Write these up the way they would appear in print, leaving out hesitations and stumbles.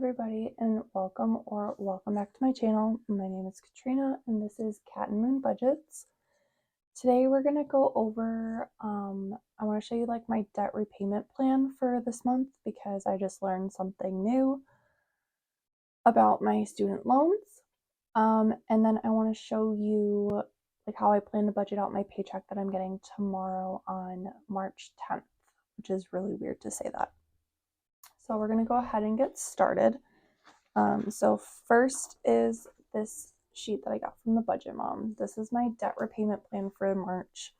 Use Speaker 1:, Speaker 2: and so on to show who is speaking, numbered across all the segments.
Speaker 1: everybody, and welcome back to my channel. My name is Katrina and this is Cat and Moon Budgets. Today we're going to go over I want to show you like my debt repayment plan for this month because I just learned something new about my student loans. And then I want to show you like how I plan to budget out my paycheck that I'm getting tomorrow on March 10th, which is really weird to say that. So we're going to go ahead and get started. So first is this sheet that I got from the Budget Mom. This is my debt repayment plan for March.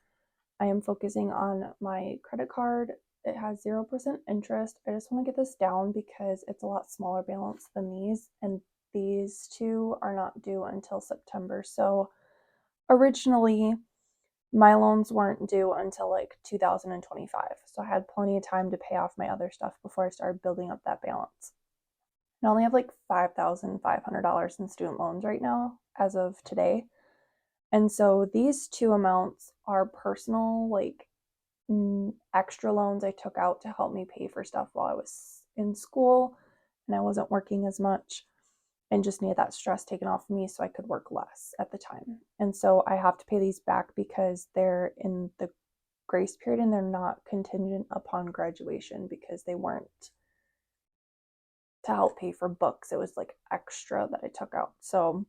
Speaker 1: I am focusing on my credit card. It has 0% interest. I just want to get this down because it's a lot smaller balance than these, and these two are not due until September. So originally my loans weren't due until like 2025. So I had plenty of time to pay off my other stuff before I started building up that balance. I only have like $5,500 in student loans right now as of today. And so these two amounts are personal, like extra loans I took out to help me pay for stuff while I was in school and I wasn't working as much and just needed that stress taken off of me so I could work less at the time. And so I have to pay these back because they're in the grace period and they're not contingent upon graduation because they weren't to help pay for books. It was like extra that I took out. So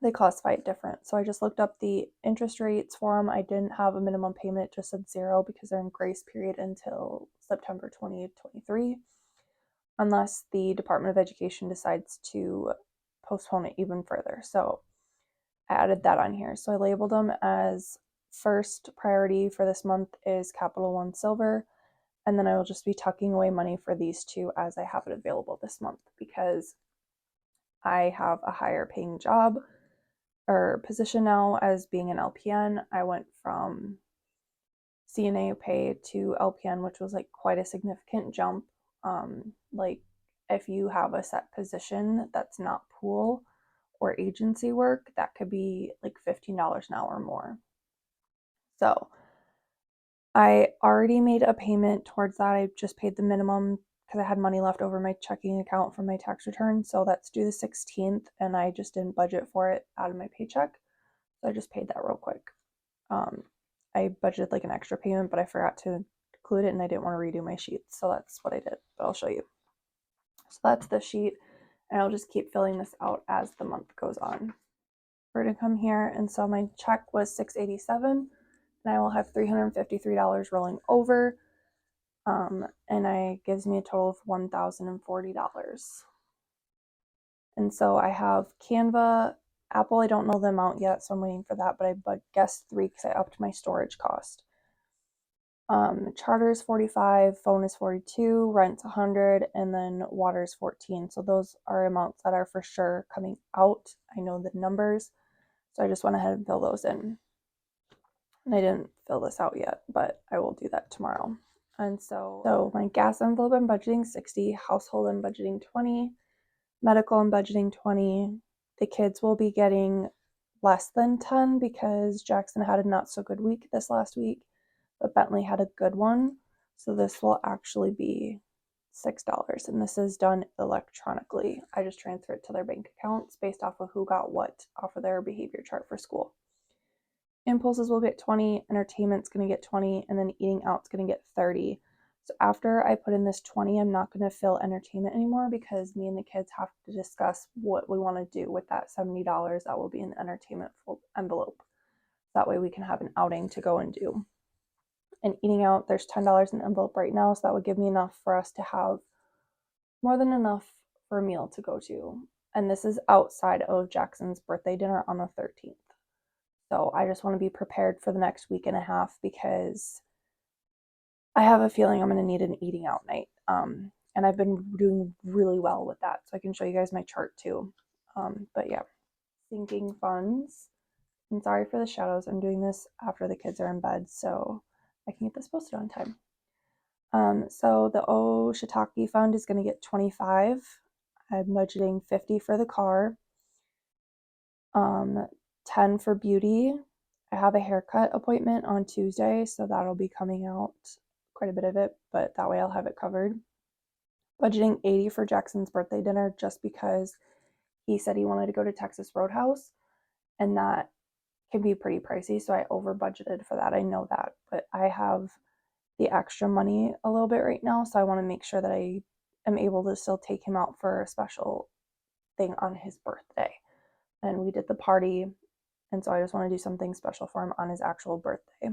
Speaker 1: they classify it different. So I just looked up the interest rates for them. I didn't have a minimum payment, it just said 0 because they're in grace period until September 2023, unless the Department of Education decides to postpone it even further. So I added that on here. So I labeled them as first priority for this month is Capital One Silver. And then I will just be tucking away money for these two as I have it available this month because I have a higher paying job or position now as being an LPN. I went from CNA pay to LPN, which was like quite a significant jump. Like if you have a set position that's not pool or agency work, that could be like $15 an hour more. So I already made a payment towards that. I just paid the minimum because I had money left over my checking account from my tax return. So that's due the 16th, and I just didn't budget for it out of my paycheck. So I just paid that real quick. I budgeted like an extra payment, but I forgot to include it and I didn't want to redo my sheets. So that's what I did, but I'll show you. So that's the sheet, and I'll just keep filling this out as the month goes on. We're going to come here, and so my check was $687. And I will have $353 rolling over, and it gives me a total of $1,040. And so I have Canva, Apple, I don't know the amount yet, so I'm waiting for that, but I guessed 3 because I upped my storage cost. Charter is $45, phone is $42, rent's $100, and then water is $14. So those are amounts that are for sure coming out. I know the numbers, so I just went ahead and filled those in. And I didn't fill this out yet, but I will do that tomorrow. And so my gas envelope I'm budgeting $60, household I'm budgeting $20, medical I'm budgeting $20. The kids will be getting less than $10 because Jackson had a not so good week this last week, but Bentley had a good one. So this will actually be $6, and this is done electronically. I just transfer it to their bank accounts based off of who got what off of their behavior chart for school. Impulses will get 20, entertainment's going to get 20, and then eating out's going to get 30. So after I put in this 20, I'm not going to fill entertainment anymore because me and the kids have to discuss what we want to do with that $70 that will be in the entertainment envelope. That way we can have an outing to go and do. And eating out, there's $10 in the envelope right now, so that would give me enough for us to have more than enough for a meal to go to. And this is outside of Jackson's birthday dinner on the 13th. So I just want to be prepared for the next week and a half because I have a feeling I'm going to need an eating out night. And I've been doing really well with that. So I can show you guys my chart too. But yeah, sinking funds. And sorry for the shadows. I'm doing this after the kids are in bed so I can get this posted on time. So the Shiitake fund is going to get 25. I'm budgeting 50 for the car. 10 for beauty. I have a haircut appointment on Tuesday, so that'll be coming out quite a bit of it, but that way I'll have it covered. budgeting $80 for Jackson's birthday dinner just because he said he wanted to go to Texas Roadhouse, and that can be pretty pricey, so I over budgeted for that. I know that, but I have the extra money a little bit right now, so I want to make sure that I am able to still take him out for a special thing on his birthday. And we did the party, and so I just want to do something special for him on his actual birthday.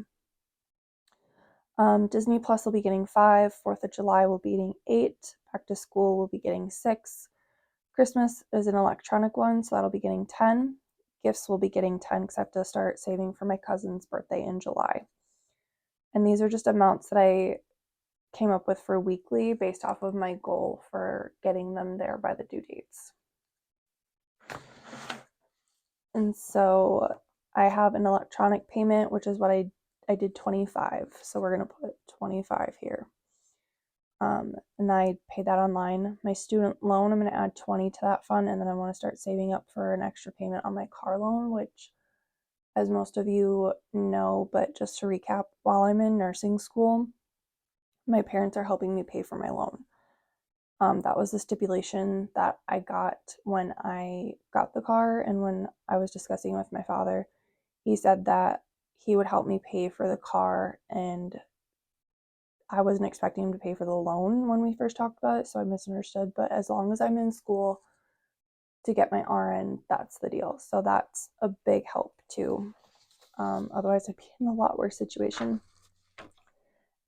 Speaker 1: Disney Plus will be getting 5, 4th of July will be getting 8, back to school will be getting 6, Christmas is an electronic one, so that'll be getting 10, gifts will be getting 10 because I have to start saving for my cousin's birthday in July. And these are just amounts that I came up with for weekly based off of my goal for getting them there by the due dates. And so I have an electronic payment, which is what I did 25. So we're going to put 25 here. And I pay that online. My student loan, I'm going to add 20 to that fund. And then I want to start saving up for an extra payment on my car loan, which, as most of you know, but just to recap, while I'm in nursing school, my parents are helping me pay for my loan. That was the stipulation that I got when I got the car, and when I was discussing with my father, he said that he would help me pay for the car, and I wasn't expecting him to pay for the loan when we first talked about it, so I misunderstood. But as long as I'm in school to get my RN, that's the deal. So that's a big help too. Otherwise, I'd be in a lot worse situation.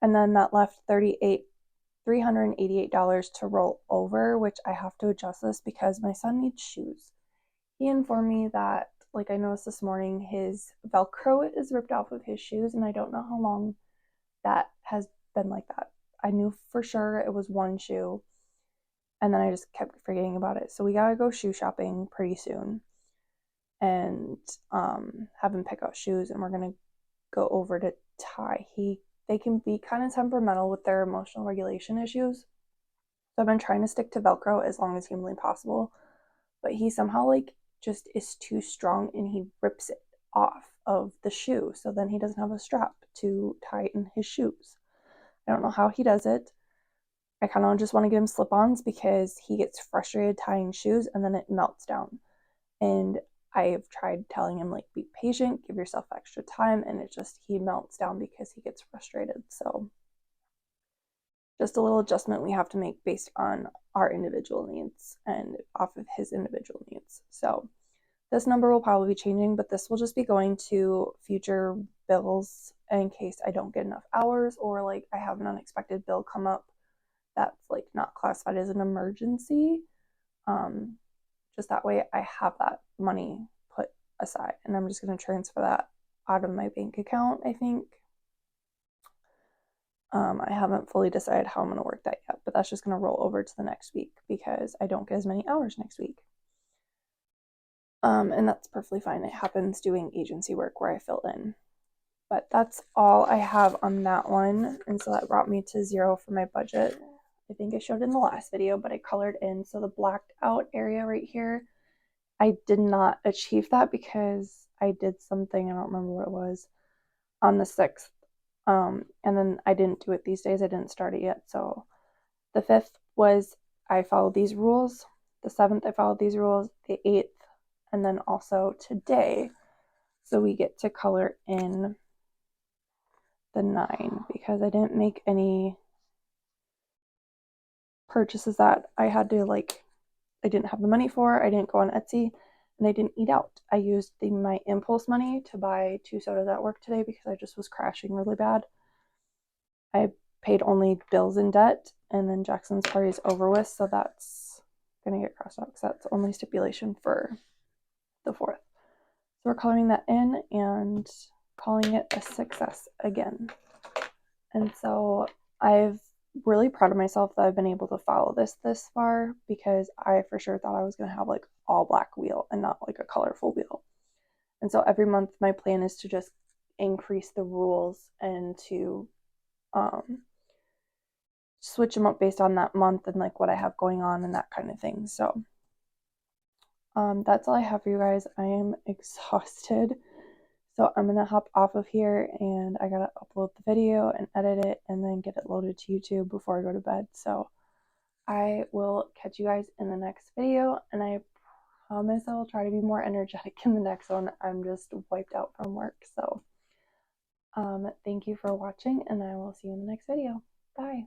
Speaker 1: And then that left $388 to roll over, which I have to adjust this because my son needs shoes. He informed me that, like I noticed this morning, his Velcro is ripped off of his shoes, and I don't know how long that has been like that. I knew for sure it was one shoe, and then I just kept forgetting about it. So we gotta go shoe shopping pretty soon and have him pick out shoes, and we're gonna go over to Ty. They can be kind of temperamental with their emotional regulation issues. So I've been trying to stick to Velcro as long as humanly possible, but he somehow just is too strong and he rips it off of the shoe. So then he doesn't have a strap to tighten his shoes. I don't know how he does it. I kind of just want to get him slip-ons because he gets frustrated tying shoes and then it melts down. And I've tried telling him, be patient, give yourself extra time, and he melts down because he gets frustrated. So just a little adjustment we have to make based on our individual needs and off of his individual needs. So this number will probably be changing, but this will just be going to future bills in case I don't get enough hours or I have an unexpected bill come up that's not classified as an emergency. Just that way I have that money put aside, and I'm just going to transfer that out of my bank account, I think. I haven't fully decided how I'm going to work that yet, but that's just going to roll over to the next week because I don't get as many hours next week. And that's perfectly fine. It happens doing agency work where I fill in. But that's all I have on that one. And so that brought me to 0 for my budget. I think I showed in the last video, but I colored in. So the blacked out area right here, I did not achieve that because I did something, I don't remember what it was, on the 6th. And then I didn't do it these days. I didn't start it yet. So the 5th was I followed these rules. The 7th I followed these rules. The 8th, and then also today. So we get to color in the 9 because I didn't make any purchases that I had to I didn't have the money for. I didn't go on Etsy, and I didn't eat out. I used my impulse money to buy 2 sodas at work today because I just was crashing really bad. I paid only bills and debt, and then Jackson's party is over with, so that's gonna get crossed out because that's only stipulation for the 4th. So we're coloring that in and calling it a success again. And so I'm really proud of myself that I've been able to follow this far because I for sure thought I was going to have all black wheel and not a colorful wheel. And so every month my plan is to just increase the rules and to switch them up based on that month and what I have going on and that kind of thing. So that's all I have for you guys. I am exhausted. So I'm going to hop off of here, and I got to upload the video and edit it and then get it loaded to YouTube before I go to bed. So I will catch you guys in the next video, and I promise I will try to be more energetic in the next one. I'm just wiped out from work. So thank you for watching, and I will see you in the next video. Bye.